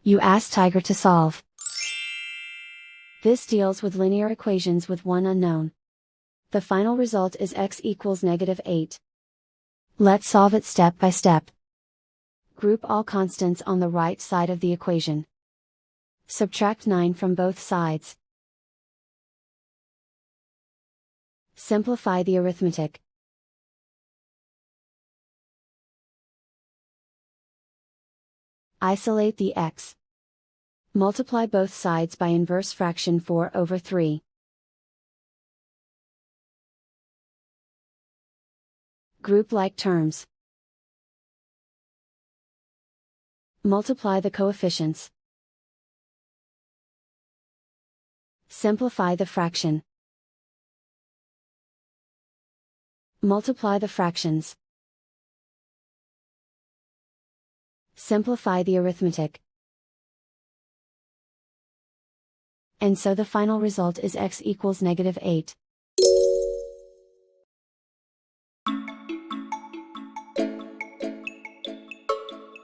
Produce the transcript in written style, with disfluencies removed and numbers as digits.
You ask Tiger to solve. This deals with linear equations with one unknown. The final result is x equals -8. Let's solve it step by step. Group all constants on the right side of the equation. Subtract 9 from both sides. Simplify the arithmetic. Isolate the x. Multiply both sides by inverse fraction 4/3. Group like terms. Multiply the coefficients. Simplify the fraction. Multiply the fractions. Simplify the arithmetic. And so the final result is x equals -8.